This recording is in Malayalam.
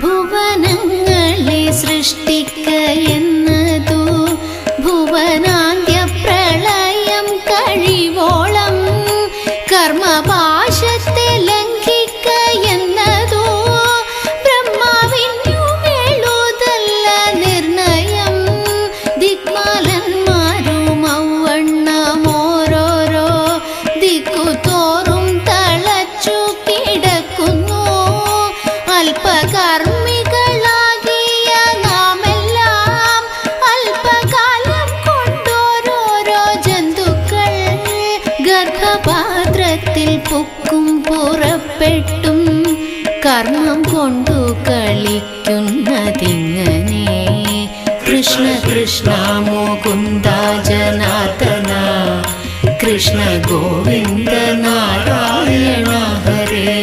ഭുവനങ്ങളെ സൃഷ്ടിക്കയെന്നതു ഭുവനാന്ത്യപ്രളയം കഴിവോളം കർമ്മപാശത്തെ ലംഘിക്കയെന്നതു ബ്രഹ്മാവിനു വേളുതല്ല നിർണയം. ദിക്പാലന്മാരും ഔവണ്ണം ഓരോരോ ദിക്കുതോറും തളച്ചു കിടക്കുന്നു. അല്പകർമ്മികളാകിയ നാമെല്ലാം അല്പകാലം കൊണ്ടോരോരോ ജന്തുക്കൾ ഗർഭപാത്രത്തിൽ പൊക്കും പുറപ്പെട്ടും കർമ്മം കൊണ്ടു കളിക്കുന്നതിങ്ങനെ. കൃഷ്ണ കൃഷ്ണ മുകുന്ദ ജനാർദ്ദന കൃഷ്ണ ഗോവിന്ദ നാരായണ ഹരേ.